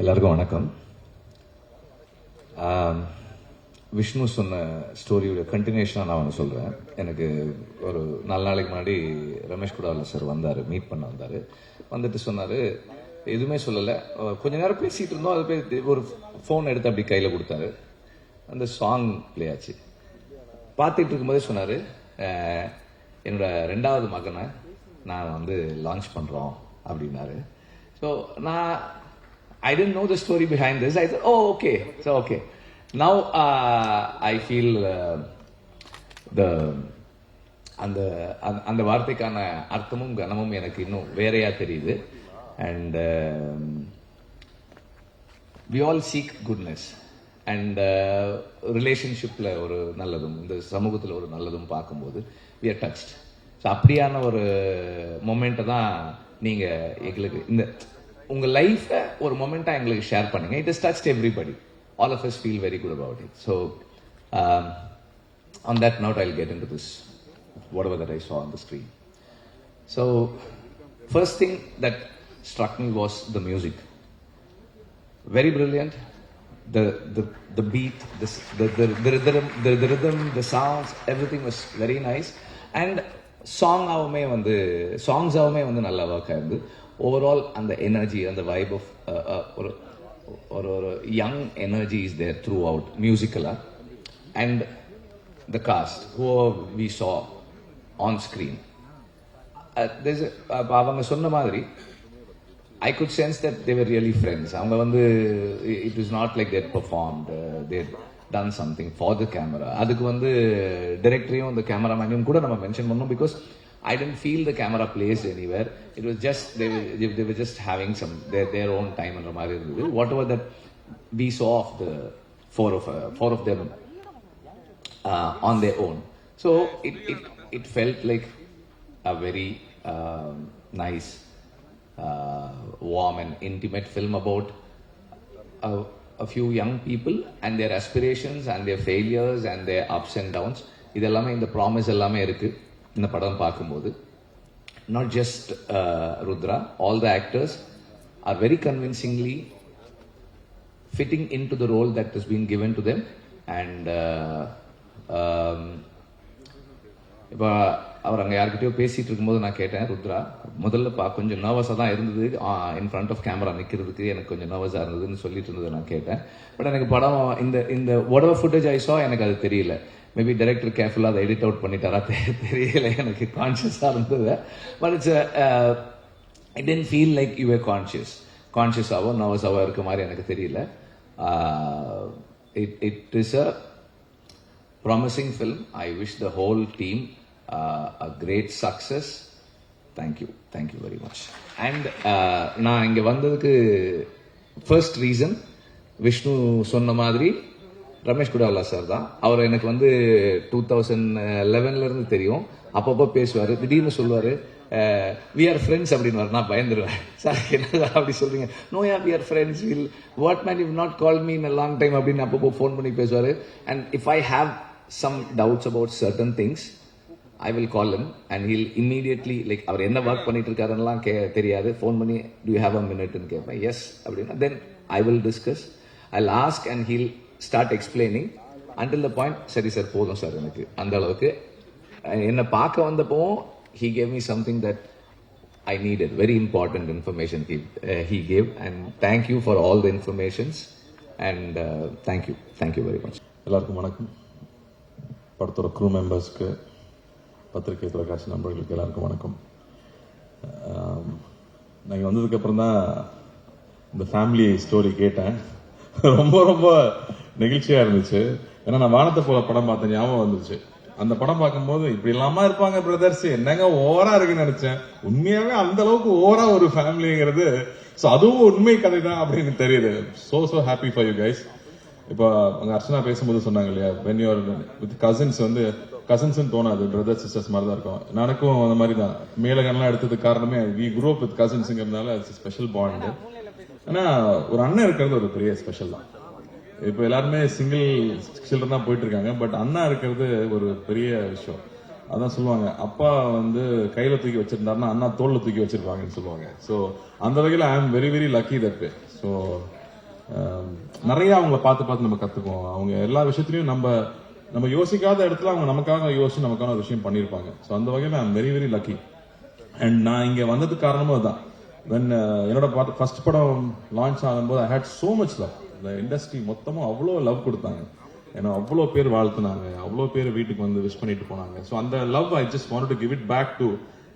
எல்லாருக்கும் வணக்கம். விஷ்ணு சொன்ன ஸ்டோரியோட கண்டினியூஷனாக நான் ஒன்று சொல்கிறேன். எனக்கு ஒரு 4 நாளைக்கு முன்னாடி ரமேஷ் குடாவல சார் வந்தார், மீட் பண்ண வந்தார். வந்துட்டு சொன்னார், எதுவுமே சொல்லலை, கொஞ்ச நேரம் பேசிகிட்டு இருந்தோம். அது போய் ஒரு ஃபோன் எடுத்து அப்படி கையில் கொடுத்தாரு. அந்த சாங் ப்ளே ஆச்சு. பார்த்துட்டு இருக்கும்போதே சொன்னார், என்னோட 2வது மகனை நான் வந்து லான்ச் பண்ணுறோம் அப்படின்னாரு. So I didn't know the story behind this. I said, oh, okay. So, okay. Now, I feel அந்த வார்த்தைக்கான அர்த்தமும் கனமும் எனக்கு இன்னும் வேறையா தெரியுது. And we all seek goodness. And ரிலேஷன்ஷிப்பில் ஒரு நல்லதும் இந்த சமூகத்தில் ஒரு நல்லதும் பார்க்கும்போது we are touched. ஸோ அப்படியான ஒரு மொமெண்ட்டை தான் நீங்கள் எங்களுக்கு இந்த உங்கள் லைஃப்பை ஒரு மொமெண்ட்டாக எங்களுக்கு ஷேர் பண்ணுங்க. It is touched everybody. All of us feel very good about it. So on that note I will get in to this whatever that I saw on the screen. So first thing that struck me was the music. Very brilliant. The beat, the rhythm, the sounds, everything was very nice. And songs வந்து நல்லா work ஆயிருந்து. Overall அந்த energy, அந்த vibe of ஒரு young energy is there throughout மியூசிக்கலாக. And the cast who we saw on screen, அவங்க சொன்ன மாதிரி I could sense that they were really friends. அவங்க வந்து it was not like they had performed, they had done something for the camera. அதுக்கு வந்து டைரக்டரையும் அந்த கேமராமேனையும் கூட நம்ம மென்ஷன் பண்ணோம். Because I didn't feel the camera placed anywhere. It was just they were just having some their own time and மாதிரி இருந்தது. Whatever that we saw of the four of them on their own. So it felt like a very nice, warm and intimate film about a few young people and their aspirations and their failures and their ups and downs. இதெல்லாமே இந்த promise எல்லாமே இருக்கு இந்த படம் பார்க்கும்போது. Not just Rudra, all the actors are very convincingly fitting into the role that has been given to them. And இப்போ அவர் அங்கே யார்கிட்டயோ பேசிகிட்டு இருக்கும்போது நான் கேட்டேன், ருத்ரா முதல்ல கொஞ்சம் நர்வஸாக தான் இருந்தது, இன் ஃப்ரண்ட் ஆஃப் கேமரா நிற்கிறதுக்கு எனக்கு கொஞ்சம் நர்வஸாக இருந்ததுன்னு சொல்லிட்டு இருந்தது நான் கேட்டேன். பட் எனக்கு படம் இந்த whatever footage I saw எனக்கு அது தெரியல. மேபி டைரக்டர் கேர்ஃபுல்லாக அதை எடிட் அவுட் பண்ணிட்டாரா தெரியல, எனக்கு கான்ஷியஸாக இருந்தது. But it's it tend feel like you are கான்ஷியஸாவோ நர்வஸாவோ இருக்க மாதிரி எனக்கு தெரியல. It is a promising film. I wish the whole team a great success. Thank you very much. And நான் இங்கே வந்ததுக்கு ஃபர்ஸ்ட் ரீசன் விஷ்ணு சொன்ன மாதிரி ரமேஷ் குடாவலா சார் தான். அவர் எனக்கு வந்து 2011 இருந்து தெரியும். அப்பப்போ பேசுவார், திடீர்னு சொல்லுவார் we are friends அப்படின்னு. நான் பயந்துருவேன், சார் என்ன அப்படி சொல்றீங்க? No yeah, we are friends. What man, you've not called me in a long time அப்படின்னு அப்பப்போ ஃபோன் பண்ணி பேசுவார். And if I have some doubts about certain things, I will call him and he'll immediately, like, அவர் என்ன work பண்ணிட்டு இருக்காருன்னெல்லாம் தெரியாது, phone பண்ணி do you have a minute ன்னு கேட்பேன். yes அப்படின்னா then I will discuss, I'll ask and he'll start explaining until the point, சரி sir போதும் sir எனக்கு அந்த அளவுக்கு. என்னை பார்க்க வந்தப்போ he gave me something that I needed, very important information he gave, and thank you for all the informations and thank you very much. எல்லாருக்கும் வணக்கம். படத்தோட க்ரூ மெம்பர்ஸ்க்கு, பத்திரிகை தொலைக்காட்சி நண்பர்களுக்கு எல்லாருக்கும் வணக்கம். நான் வந்ததுக்கப்புறம் தான் இந்த ஃபேமிலி ஸ்டோரி கேட்டேன். ரொம்ப ரொம்ப நெகிழ்ச்சியாக இருந்துச்சு. ஏன்னா நான் வானத்தை போல படம் பார்த்த ஞாபகம் வந்துச்சு. அந்த படம் பார்க்கும்போது இப்படி இல்லாம இருப்பாங்க பிரதர்ஸ், என்னங்க ஓவரா இருக்குன்னு நினைச்சேன். உண்மையாவே அந்த அளவுக்கு ஓவரா ஒரு ஃபேமிலிங்கிறது, அதுவும் உண்மை கதை தான் அப்படின்னு தெரியுது. So happy for you guys. இப்போ அங்க அர்ச்சனா பேசும்போது சொன்னாங்க இல்லையா, when you are with cousins, வந்து கசின்ஸ் தோணாது, பிரதர் சிஸ்டர்ஸ் மாதிரி தான் இருக்கும். எனக்கும் அந்த மாதிரி தான். மேலகன்லாம் எடுத்ததுக்கு காரணமே வி குரோ அப் வித் கசின்ஸுங்கிறதுனால இட்ஸ் ஸ்பெஷல் பாண்ட். ஆனா ஒரு அண்ணன் இருக்கிறது ஒரு பெரிய ஸ்பெஷல் தான். இப்போ எல்லாருமே சிங்கிள் சில்ட்ரனா போயிட்டு இருக்காங்க, பட் அண்ணா இருக்கிறது ஒரு பெரிய விஷயம். அதான் சொல்லுவாங்க, அப்பா வந்து கையில தூக்கி வச்சிருந்தாருன்னா அண்ணா தோல்ல தூக்கி வச்சிருப்பாங்கன்னு சொல்லுவாங்க. ஸோ அந்த வகையில் I am very very lucky that way. So நிறைய அவங்கள பார்த்து நம்ம கத்துக்குவோம். அவங்க எல்லா விஷயத்திலயும் நம்ம யோசிக்காத இடத்துல அவங்க நமக்காக யோசிச்சு நமக்கான ஒரு விஷயம் பண்ணியிருப்பாங்க. ஸோ அந்த வகையில் I very very lucky. And நான் இங்க வந்ததுக்கு காரணமும் அதுதான். வென் என்னோட ஃபர்ஸ்ட் படம் லான்ச் ஆகும்போது ஐ ஹேட் சோ மச் லவ். இந்த இண்டஸ்ட்ரி மொத்தமும் அவ்வளோ லவ் கொடுத்தாங்க. ஏன்னா அவ்வளோ பேர் வாழ்த்துனாங்க, அவ்வளோ பேர் வீட்டுக்கு வந்து விஷ் பண்ணிட்டு போனாங்க. ஸோ அந்த love I just want to give it back to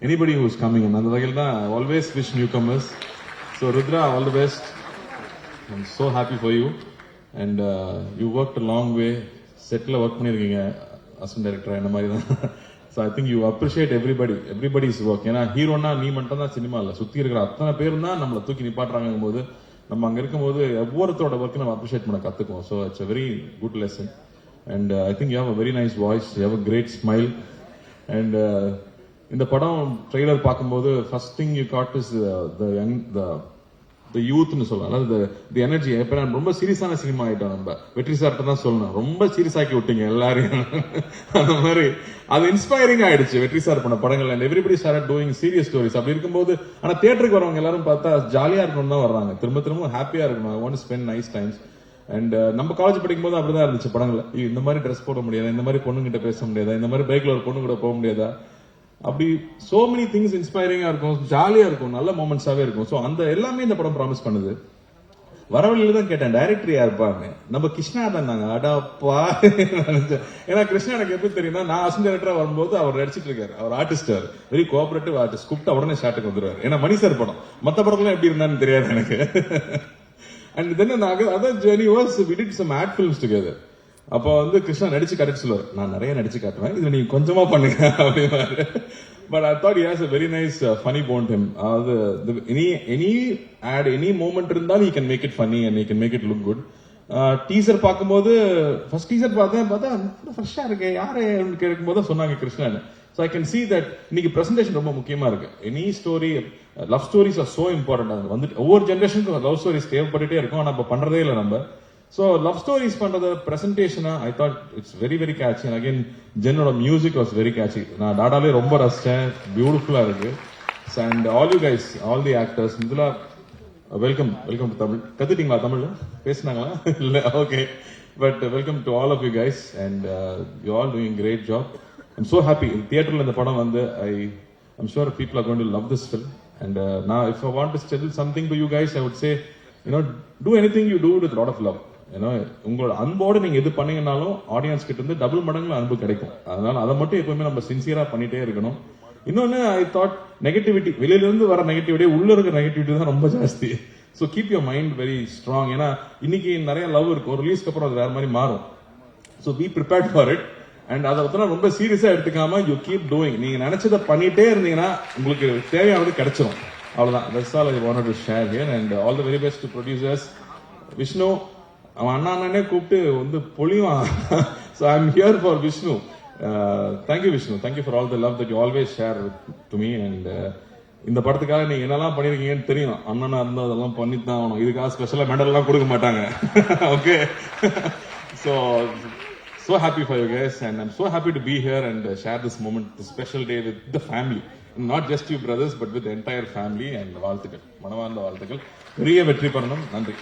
anybody who is coming. அந்த வகையில் தான் always wish newcomers. So Rudra, all the best. I'm so happy for you. And you work a long way. செட்டில் work பண்ணியிருக்கீங்க assistant director இந்த மாதிரி தான். So I think you appreciate everybody's work. ஏன்னா ஹீரோனா நீ மட்டும் தான் சினிமா இல்லை, சுற்றி இருக்கிற அத்தனை பேரும் தான் நம்மளை தூக்கி நிப்பாட்டுறாங்கும் போது நம்ம அங்கே இருக்கும்போது ஒவ்வொருத்தரோட ஒர்க்கு நம்ம அப்ரிஷியேட் பண்ண கற்றுக்குவோம். So it's a very good lesson. And I think you have a very nice voice, you have a great smile. And இந்த படம் ட்ரெய்லர் பார்க்கும்போது first thing you got is the யூத்னு சொல்லலாம், அதாவது தி எனர்ஜி. இப்போ நான் ரொம்ப சீரியஸான சினிமா ஆயிட்டோம். நம்ம வெற்றி சார்ட்ட தான் சொல்லணும், ரொம்ப சீரியஸ் ஆக்கி விட்டீங்க எல்லாரையும். அந்த மாதிரி அது இன்ஸ்பைரிங் ஆயிடுச்சு வெற்றி சார் பண்ண படங்கள். And everybody start doing serious stories. அப்படி இருக்கும்போது ஆனா தியேட்டருக்கு வரவங்க எல்லாரும் பார்த்தா ஜாலியா இருக்கணும் தான் வர்றாங்க, திரும்ப ஹாப்பியா இருக்கணும். I want to spend nice times. And நம்ம காலேஜ் படிக்கும் போது அப்படிதான் இருந்துச்சு படங்கள். இந்த மாதிரி ட்ரெஸ் போட முடியாதா, இந்த மாதிரி பொண்ணுங்கிட்ட பேச முடியாதா, இந்த மாதிரி பைக்ல ஒரு பொண்ணு கூட போக முடியாதா, அப்படி சோ மெனி திங்ஸ் இன்ஸ்பைரிங்கா இருக்கும், ஜாலியா இருக்கும், நல்ல மொமெண்ட்ஸாவே இருக்கும். சோ அந்த எல்லாமே இந்த படம் ப்ராமிஸ் பண்ணுது. வரவழியில தான் கேட்டேன் டைரக்டர் யாருப்பான்னு. நம்ம கிருஷ்ணா தான் நாங்க அடாப்பா. ஏன்னா கிருஷ்ணா எனக்கு எப்படி தெரியும்னா, நான் அசிஸ்டன்ட் டைரக்டரா வரும்போது அவர் நடிச்சிட்டு இருக்காரு. அவர் ஆர்டிஸ்ட், வெரி கோஆபரேட்டிவ் ஆர்டிஸ்ட். கூப்பிட்டா உடனே ஷாட்டுக்கு வந்துருவாரு. ஏன்னா மணி சார் படம், மத்த படத்துல எப்படி இருந்தான்னு தெரியாது எனக்கு. And then other journey was we did some ad films together. அப்போ வந்து கிருஷ்ணா நடிச்சு காட்டு சொல்லுவார், நான் நிறைய நடிச்சு காட்டுவேன், இதுல நீங்க கொஞ்சமா பண்ணுங்க அப்படின்னாரு. But I thought he has a very nice funny bone to him. அதாவது எனி ஆட் எனி மூமெண்ட் இருந்தாலும் he can make it funny and he can make it look good. Teaser பார்க்கும்போது ஃபர்ஸ்ட் டீசர் பார்த்தா ஃப்ரெஷ்ஷா இருக்கு, யாரு கேட்கும்போது சொன்னாங்க கிருஷ்ணான்னு. So I can see that இன்னைக்கு பிரசன்டேஷன் ரொம்ப முக்கியமா இருக்கு. Any story, love stories are so important. வந்து ஒவ்வொரு ஜென்ரேஷனுக்கும் லவ் ஸ்டோரிஸ் தேவைப்பட்டுட்டே இருக்கும், ஆனா இப்ப பண்றதே இல்லை நம்ம. So love stories பண்றது பிரசன்டேஷனா I thought it's very very catchy. And again ஜென்னோட மியூசிக் was very catchy. நான் டாடாலே ரொம்ப ரசிச்சேன், பியூட்டிஃபுல்லா இருக்கு. And all you guys, all the actors, இதுல வெல்கம் டு தமிழ். கத்துட்டீங்களா தமிழ்? பேசுனாங்களா? இல்ல, okay. But welcome to all of you guys. And you all doing great job. I'm so happy. தியேட்டர்ல இந்த படம் வந்து I'm sure people are going to love this film. And now if I want to tell something to you guys, I would say, do anything you do with a lot of love. உங்களோட அன்போடு நீங்க எது பண்ணீங்கன்னாலும் audience கிட்ட இருந்து double மடங்குல அன்பு கிடைக்கும். அதனால அதை மட்டும் எப்பவுமே நம்ம சின்சியரா பண்ணிட்டே இருக்கணும். இன்னொன்னு ஐ தாட் நெகட்டிவிட்டி, வெளியில இருந்து வர நெகட்டிவிட்டி உள்ள இருக்கிற நெகட்டிவிட்டி தான் ரொம்ப ஜாஸ்தி. So keep your mind very strong. ஏன்னா இன்னைக்கு நிறைய லவ் இருக்கும், ரிலீஸ்க்கு அப்புறம் அது வேற மாதிரி மாறும். So be prepared for it. And அதை பத்தினா ரொம்ப சீரியஸா எடுத்துக்காம யூ கீப் டூயிங். நீங்க நினைச்சதை பண்ணிட்டே இருந்தீங்கன்னா உங்களுக்கு தேவையானது கிடைச்சிடும். அவ்வளவுதான். That's all I wanted to share here. And all the very best to producers. Vishnu அவன் அண்ணானே கூப்பிட்டு வந்து பொழிவான். So I'm here for Vishnu. Thank you Vishnu. Thank you for all the love that you always share to me. And இந்த படத்துக்காக நீங்க என்னெல்லாம் பண்ணிருக்கீங்கன்னு தெரியும். அண்ணனா இருந்தா அதெல்லாம் பண்ணித்தான் ஆகணும். இதுக்காக ஸ்பெஷலா மெடல் எல்லாம் கொடுக்க மாட்டாங்க. Okay. So happy for you guys, and I'm so happy to be here and share this moment, this special day with the family. Not just you brothers, but with the entire family. And வாழ்த்துக்கள், மனமார்ந்த வாழ்த்துக்கள். பெரிய வெற்றி பெறணும். நன்றி.